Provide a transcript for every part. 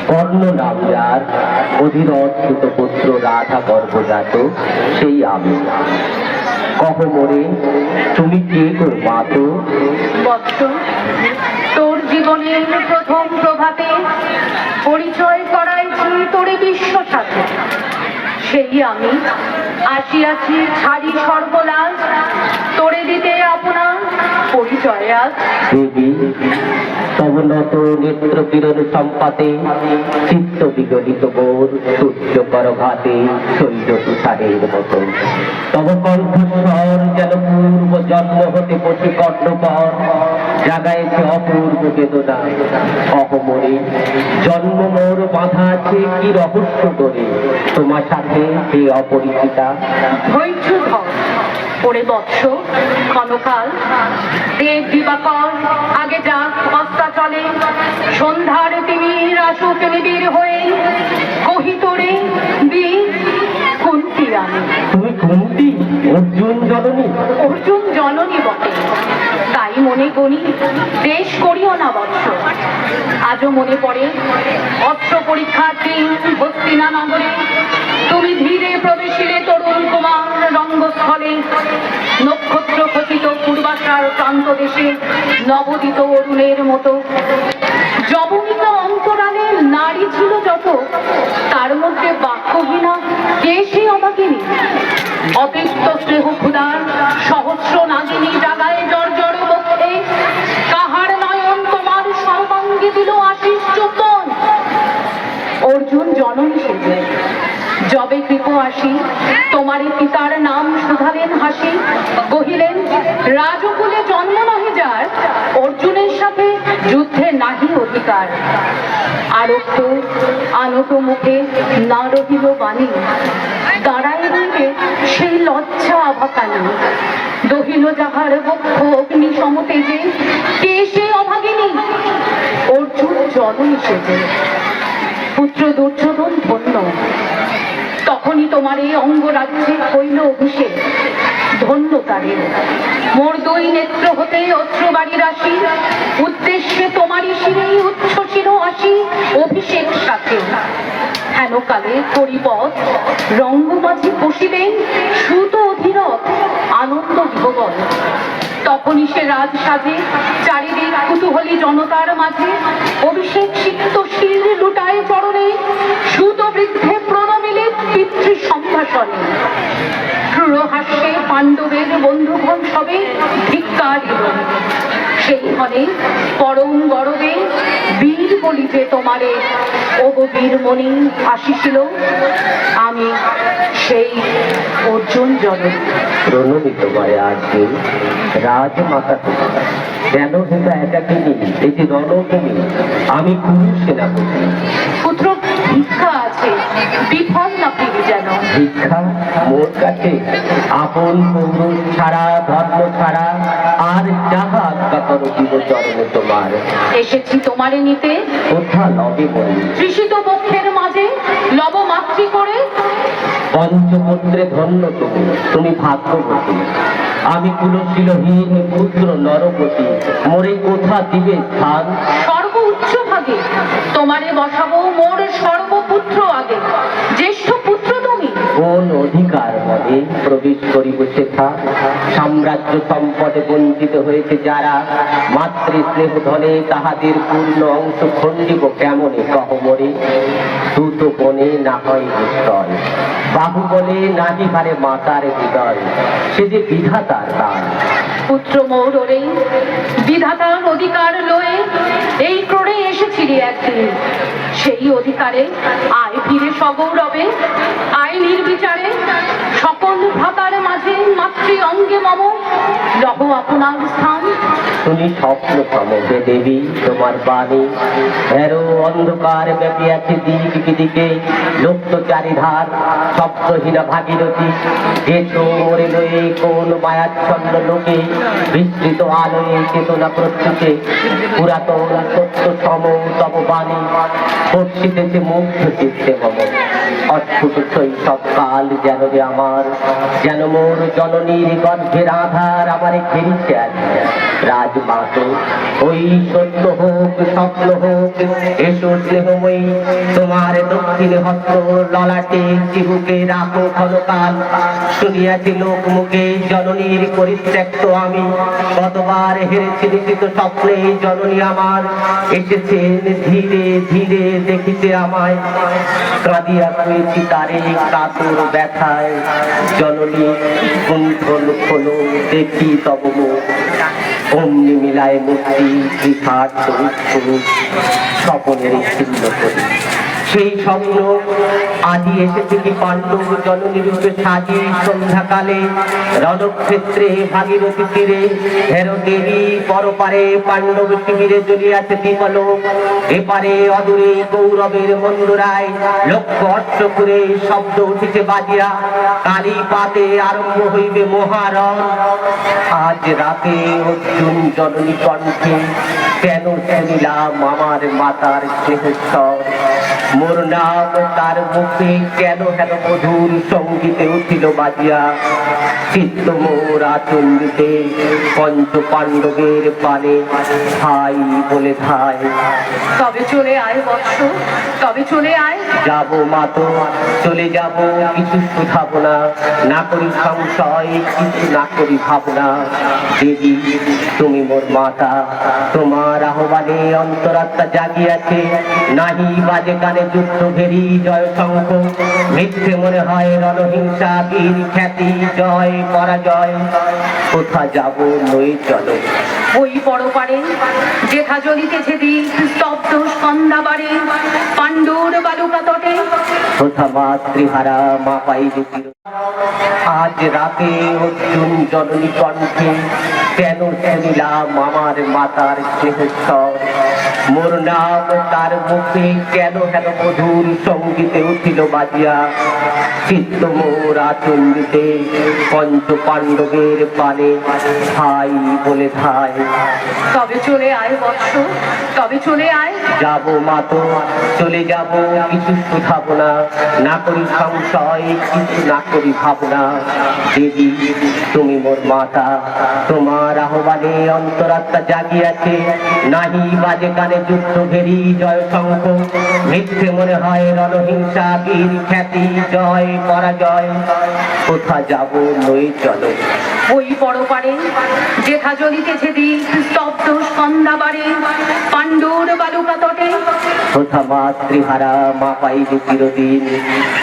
কর্ণ নাম যার অধীরথ পুত্র রাধা গর্ভজাত সেই আমি। কহ মোরে তুমি কে গো মাতো? বৎস, তোর জীবনের প্রথম প্রভাতে পরিচয় করাইছি তোরে বিশ্ব সাথে। সেই আমি আসিয়াছি ছাড়ি সর্বনাশ, তোরে দিতে আপনার পরিচয় আজ। দেবী তব নত নেত্র কিরণ সম্পাতে চিত্ত বিগলিত বোর সূর্য কর ঘাতে শৈল তুষারের মতো। তব কণ্ঠস্বর যেন পূর্ব জন্ম হতে পশু কর্ণপর জাগাইছে অপূর্ব বেদনা। অহমরে জন্ম মোর বাঁধা আছে কি রহস্য করে তোমার সাথে হে অপরিচিতা। ধৈর্য ধর ওরে বৎস ক্ষণকাল, দেব দিবাকর আগে যাক অস্তাচলে, সন্ধ্যার তিমির আসুক নিবিড় হয়ে, কহি তোরে বীর কুন্তি আমি। তুমি কুন্তি অর্জুন জননী? অর্জুন জননী বটে, তাই মনে করি দেশ করিও না বৎস। আজও মনে পড়ে অস্ত্র পরীক্ষার দিন হস্তিনা নগরে তুমি ধীরে প্রবেশিলে তরুণ কুমার রঙ্গস্থলে। নক্ষত্র খচিত পূর্বাশার প্রান্ত দেশে নবদিত অরুণের মতো যবনিকা অন্তরালে নারী ছিল যত, তার মধ্যে বাক্যহীনা কে সে অবাকিনী। অতিষ্ঠ স্নেহ ক্ষুদার সহস্র নাগিনী জাগায় জর্জর বক্ষে, কাহার নয়ন তোমার সর্বাঙ্গে দিল আশিস চুম্বন। অর্জুন জননী সেজে যবে কৃপ আসি তোমারই পিতার নাম শুধালেন হাসি, কহিলেন রাজকুলে জন্ম নহে যার, অর্জুনের সাথে যুদ্ধে নাহি অধিকার। আরক্ত আনত মুখে না রহিল বাণী, দাঁড়ায় রইলে সেই লজ্জা আভাকানী। দহিল যাহার বক্ষ অগ্নি সমতেজে, কে সে অভাগিনী? অর্জুন জননী সেজে। পুত্র দুর্যোধন ধন্য, তখনই তোমার এই অঙ্গরাজ্যে হইল অভিষেক। ধন্য তারে মোর দুই নেত্র হতে অশ্রুবাড়ি রাশি, উদ্দেশ্যে তোমারই শিরেই উচ্ছ্বসিল আসি অভিষেক সাথে। হেন কালে পরিপথ রঙ্গমাঝি বসিবেন সুত অধীরথ আনন্দ ভগবন। তখনই সে রাজ সাজে চারিদিক কুতূহলী জনতার মাঝে, অভিষেক সিক্ত শির লুটায় চরণে, সুত বৃদ্ধে প্রণমিলে পিতৃ সম্ভাষণে। ক্রুরহাস্যে পাণ্ডবের বন্ধুগণ সবে ধিক্কার দিল, সেই ক্ষণে পরম গরবে বীর বলি যে তোমারে ওগো বীরমণি আসিছিল। আমি সেই অর্জুন জননী। প্রণমিত তোমায় আজকে রাজমাতা তুমি, কেন হেতা একাকিনী এই যে রণভূমি, আমি কুরু সেনাপতি। পুত্র ভিক্ষা আছে, বিফল না ফিরি যেন। ভিক্ষা মোর কাছে আপন পৌরুষ ছাড়া ধর্ম ছাড়া আর যাহা আজ্ঞা করো দিব চরণে তোমার। এসেছি তোমারে নিতে কোথা লবে বলি তৃষিত বক্ষের মাঝে লব মাতৃ করে। পঞ্চপুত্রে ধন্য তুমি, তুমি ভাগ্যবতী। আমি কুলশীলহীন পুত্র নরপতি, মোরে কোথা দিবে স্থান? সর্ব উচ্চ ভাগে তোমারে বসাবো মোর সর্বপুত্র আগে। জ্যেষ্ঠ পুত্র তুমি, কোন অধিকার মনে প্রবেশ করিব সেথা? সাম্রাজ্য সম্পদে বঞ্চিত হয়েছে যারা, মাতৃ স্নেহ ধনে তাহাদের পূর্ণ অংশ খণ্ডিব কেমনে কহ মোরে? দ্রুত বনে না হয় নিশ্চয়, বাহুবলে নাহি হারে মাতার হৃদয়, সে যে বিধাতার দান। পুত্র মোর ওরে বিধাতার অধিকার লয়ে এই ক্রোড়ে এসেছিলি একদিন। সেই অধিকারে আয় ফিরে সগৌরবে, আয় নির্বিচারে সকল ভাতার মাঝে মাতৃ অঙ্গে মম লহ আপনার স্থান। শুনি স্বপ্ন সমবে দেবী তোমার বাণী, এরো অন্ধকার ব্যাপিয়াছে দিক বিদিকে, লক্ষ্য চারিধার শব্দহীনা ভাগীরথী। যেছো মরে লয়ে কোন মায়াচ্ছন্ন লোকে, বিস্তৃত আলোয় চেতনা প্রত্যুষে পুরাতন সত্য সম তব বাণী, স্পর্শিতেছে মুগ্ধ চিত্তে মম। অদ্ভুত শৈশবকাল যেন রে আমার, যেন মোর জননীর গর্ভের আধার আমারে ঘেরিছে আজ। রাজমাত ওই সত্য হোক স্বপ্ন হোক, এসো স্নেহময়ী তোমার দক্ষিণ হস্ত ললাটে চিবুকে রাখো ক্ষণকাল। শুনিয়াছি লোক মুখে জননীর পরিত্যক্ত আমি, কতবার হেরেছি নিশ্চিত স্বপ্নে জননী আমার এসেছেন ধীরে ধীরে দেখিতে আমায়। কাঁদিয়া হয়েছি তারে কাতর ব্যথায়, জননী কুণ্ঠল খোলো দেখি তব মুখ। অমনি মিলায় মূর্তি ত্রিখাট স্বপনের ছিন্ন করি। সেই স্বপ্ন আদি এসেছে কি পাণ্ডব জননী রূপে সাজি সন্ধ্যাকালে, রণক্ষেত্রে ভাগীরথী তীরে হেরদেবী পরপারে পাণ্ডব শিবিরে জ্বলিয়াছে দীপলোক। এপারে অদূরে গৌরবের মন্দরায় লক্ষ্য অষ্ট করে শব্দ উঠিছে বাজিয়া, কালী পাতে আরম্ভ হইবে মহারণ। আজ রাতে অর্জুন জননী কণ্ঠে কেন শুনিলাম আমার মাতার স্নেহস্বর। মোর নাম তার মুখে কেন হেন মধুর সঙ্গীতে উঠিল বাজিয়া। চিত্ত মোর আচন্দিতে পঞ্চ পাণ্ডবের পানে ভাই বলে ধাই। তবে চলে আয় বৎস, তবে চলে আয়। যাবো মাতো চলে যাব, কিছু শুধাবো না, না করি সংশয় কিছু না করি ভাবনা। দেবী তুমি মোর মাতা, তোমার আহ্বানে অন্তরাত্মা জাগিয়াছে। নাহি বাজে কানে যুদ্ধ ভেরি জয় শঙ্খ, মিথ্যে মনে হয় রণহিংসা বীর খ্যাতি জয় পরাজয়। কোথা যাব নই চলো ওই পরপারে যেথা জ্বলিতেছে দ্বীপ স্তব্ধ সন্ধ্যাবারে, পাণ্ডুর বালুকা তটে কোথা মাতৃহারা মা পাইবে চির। আজ রাতে অর্জুন জননী কণ্ঠে কেন শুনিলাম আমার মাতার স্নেহস্বর। মোর নাম তার মুখে কেন হেন মধুর সঙ্গীতে উঠিল বাজিয়া। চিত্ত মোর আচন্দিতে পঞ্চ পাণ্ডবের পানে ভাই বলে ধাই। তবে চলে আয় বৎস, তবে চলে আয়। যাবো মাতো চলে যাব, কিছু শুধাবো না, না করি সংশয় কিছু না করি ভাবনা। দেবী তুমি মোর মাতা, তোমার আহ্বানে অন্তরাত্মা জাগিয়াছে। নাহি বাজে কানে যুদ্ধ ভেরি জয় শঙ্খ, মিথ্যে মনে হয় রণহিংসা বীর খ্যাতি জয় পরাজয়। কোথা যাব নই চলো ওই পরপারে যেথা জ্বলিতেছে দ্বীপ স্তব্ধ সন্ধ্যাবারে, পাণ্ডুর বালুকা তটে কোথা মাতৃহারা মা পাইবে চিরদিন।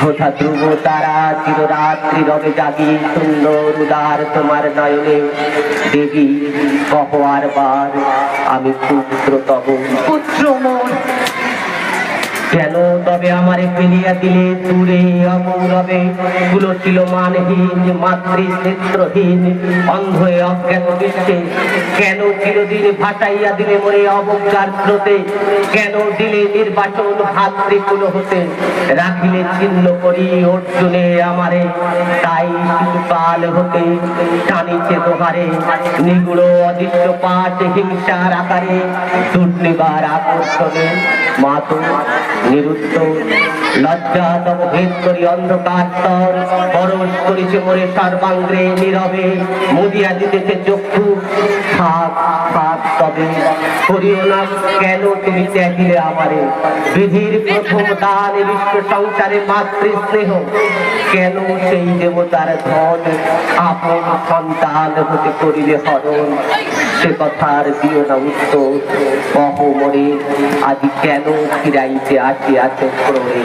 কোথা ধ্রুব তারা চিররাত্রি রবে জাগি সুন্দর উদার তোমার নয়নে। দেবী কহ আর বার আমি পুত্র তব। পুত্র মোর কেন তবে আমারে ফেলিয়া দিলে দূরে অগৌরবে। গুলো ছিল মানহীন মাতৃ নেত্রহীন অন্ধ অজ্ঞাত বিশ্বে। কেন চিরদিন ভাসাইয়া দিলে মোরে অবজ্ঞার স্রোতে। কেন দিলে নির্বাচন ভাতৃকুল হতে। রাখিলে ছিন্ন করি অর্জুনে আমারে। তাই শিশুকাল হতে টানিছে দোহারে। নিগুড় অদৃশ্য পাঠ হিংসার আকারে। দুর্নিবার আকর্ষণে মাতো নিরুত্তর লজ্জা তব ভেদ করি অন্ধকার স্তর। পরশ করিছে মোরে সর্বাঙ্গে নীরবে। মুদিয়া দিতেছে চক্ষু থাক থাক তবে করিও না কেন তুমি ত্যাগিলে আমারে। বিধির প্রথম দান বিশ্ব সংসারে মাতৃ স্নেহ। কেন সেই দেবতার ধন আপন সন্তান হতে করিলে হরণ। সে কথার দিও না উত্তর, কহ মোরে আজ কেন ফিরাইতে আসিয়াছ ক্রমে।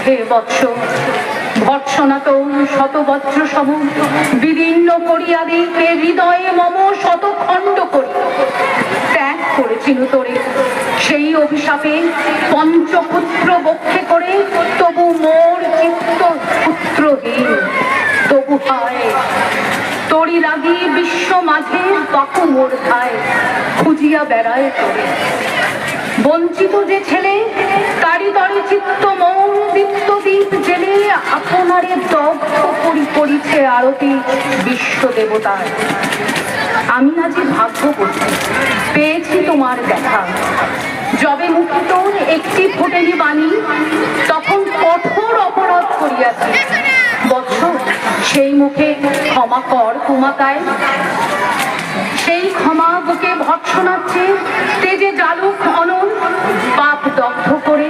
হে বৎস, ভৎসনা তো শত বজ্র সম বিদীর্ণ করিয়া দিকে হৃদয়ে মম শত খণ্ড করি। ত্যাগ করেছিল তোরে সেই অভিশাপে পঞ্চপুত্র বক্ষে করে। তবু মোর চিত্ত পুত্রহীন, তবু হায় তোরি লাগি বিশ্ব মাঝে বাকু মোর খায়। খুঁজিয়া বেড়ায় তোরে বঞ্চিত যে ছেলে, তারি তরে চিত্ত মন দীপ্ত দীপ জেলে। আপনারে দগ্ধ করি করিছে আরতি বিশ্ব দেবতার। আমি আজি ভাগ্যবতী পেয়েছি তোমার দেখা। যবে মুখে তোর একটি ফোটেনি বাণী, তখন কঠোর অপরাধ করিয়াছি। বৎস, সেই মুখে ক্ষমা কর কুমাকায়। সেই ক্ষমা বুকে ভৎসনাচ্ছে, তেজে জালুক অনল, পাপ দগ্ধ করে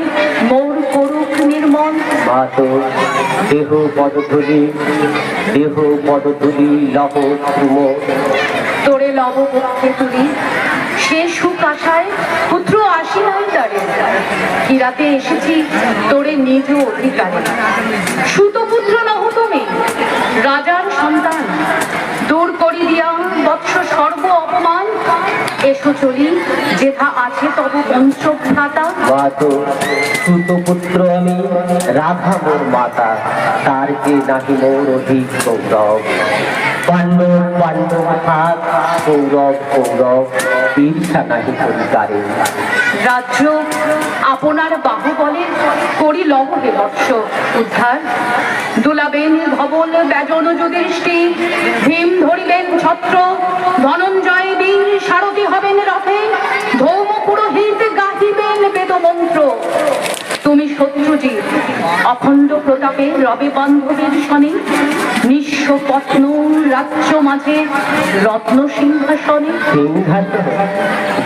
মোর করুক নির্মল। মাতো দেহ পদধূলি লহ চুম, তোরে লব পক্ষে তুলি, সে সুখ আশায় পুত্র আসি নাই তারে। কিরাতে এসেছি তোরে নিজ অধিকারে। সুতপুত্র নহ তুমি, রাজার সন্তান, দূর করি দিয়া বৎস সর্ব অপমান। এসো চলি, যেথা আছে তব বংশভ্রাতা। মাতো সুতপুত্র আমি, রাধা মোর মাতা, তার যে নাহি মোর অধিক গৌরব। পাণ্ডব থাক, কৌরব ঈর্ষা নাহি পরিকারে। রাজ্য আপনার বাহুবলে করি লব হে বৎস উদ্ধার। দুলাবেন ভবন ব্যজন যুধিষ্ঠি, ভীম ধরিবেন ছত্র, ধনঞ্জয় বীর সারথি হবেন রথে, ধৌম পুরোহিত গাহিবেন বেদমন্ত্র। তুমি শত্রুজিৎ অখণ্ড প্রতাপে রবে বান্ধবের শনে, নিঃস্ব পত্ন রাজ্য মাঝে রত্ন সিংহাসনে। সিংহাসন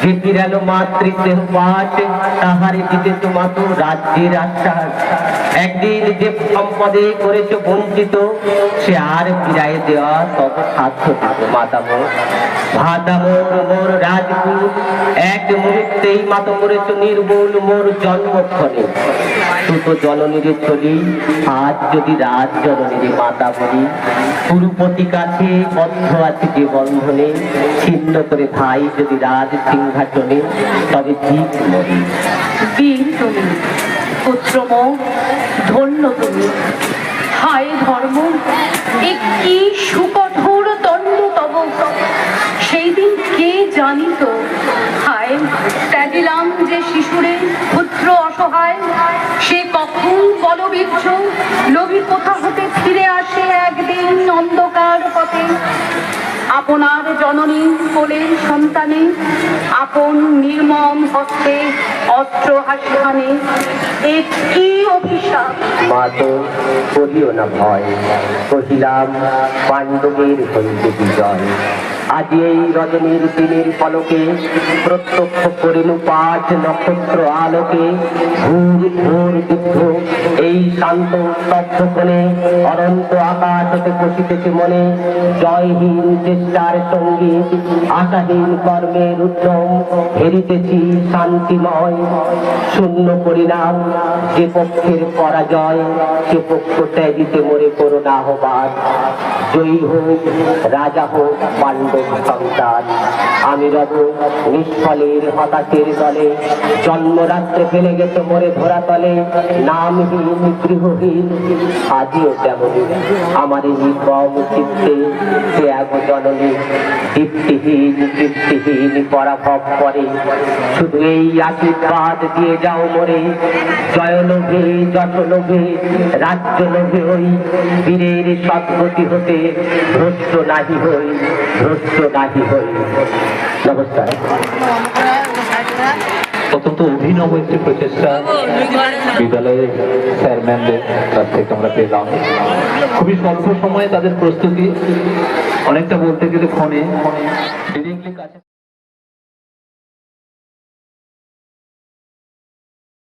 যে ফিরালো মাতৃদেহ পাঠ, তাহারে দিতেছ মাতো রাজ্যের আশ্বাস। একদিন যে সম্পদে করেছ বঞ্চিত, সে আর ফিরাই দেওয়া তত সাধ্য থাকে মাতা মোর। ভাতা মোর রাজপুত, এক মুহূর্তেই মাতো করেছ নির্মূল মোর জন্মক্ষণে। সুত জননীর চলি, আজ যদি রাজ জননীর মাতা বলি, কুরুপতি কাছে বদ্ধ আছে যে বন্ধনে, ছিন্ন করে ভাই যদি রাজ সিংহাসনে, তবে ঠিক মরি। বীর তুমি, পুত্র মোর, ধন্য তুমি। হায় ধর্ম, এ কি সুকঠোর দণ্ড তব। সেই দিন কে জানিত, হায় ত্যাজিলাম যে শিশুরে পুত্র অসহায়। সে কখন বলবীর্য লোভী কোথা হতে ফিরে আসে একদিন অন্ধকার পথে। আপনার জননী কোলের সন্তানে, আপন নির্মম হস্তে অস্ত্র হাসিহানে। এ কি অভিশাপ। মাতো করিও না ভয়, কহিলাম পাণ্ডবের হইতে বিজয়। আজ এই রজনীর দিনের পলকে, প্রত্যক্ষ করিনু পাঠ নক্ষত্র আলোকে। ঘোর যুদ্ধ এই শান্ত স্তব্ধক্ষণে, অনন্ত আকাশ হতে বসিতেছে মনে। জয়হীন চেষ্টার সঙ্গীত, আশাহীন কর্মের উদ্যম, হেরিতেছি শান্তিময়। শূন্য পরিণাম যে পক্ষের পরাজয়, সে পক্ষ ত্যাজিতে মরে করুণা আহ্বান। জয়ী হোক রাজা হোক পাণ্ডব সন্তান, আমি রব নিষ্ফলের হতাশের দলে। জন্মরাত্রে ফেলে গেছে মরে ধরা তলে, নামহীন গৃহহীন আজিও তেমনি আমার এই নির্মম চিত্তে। সে এক জননী দীপ্তিহীন পরাভব করে, শুধু এই আশীর্বাদ দিয়ে যাও মরে। জয় লোভে যশ লোভে রাজ্য লোভে হই, বীরের সদ্গতি হতে ভ্রষ্ট নাহি হই। নমস্কার। অত্যন্ত অভিনব একটি প্রচেষ্টা বিদ্যালয়ের চেয়ারম্যানদের কাছ থেকে আমরা পেলাম। খুবই স্বল্প সময়ে তাদের প্রস্তুতি, অনেকটা বলতে গেলে ফোনে ডিরেক্টলি কাছে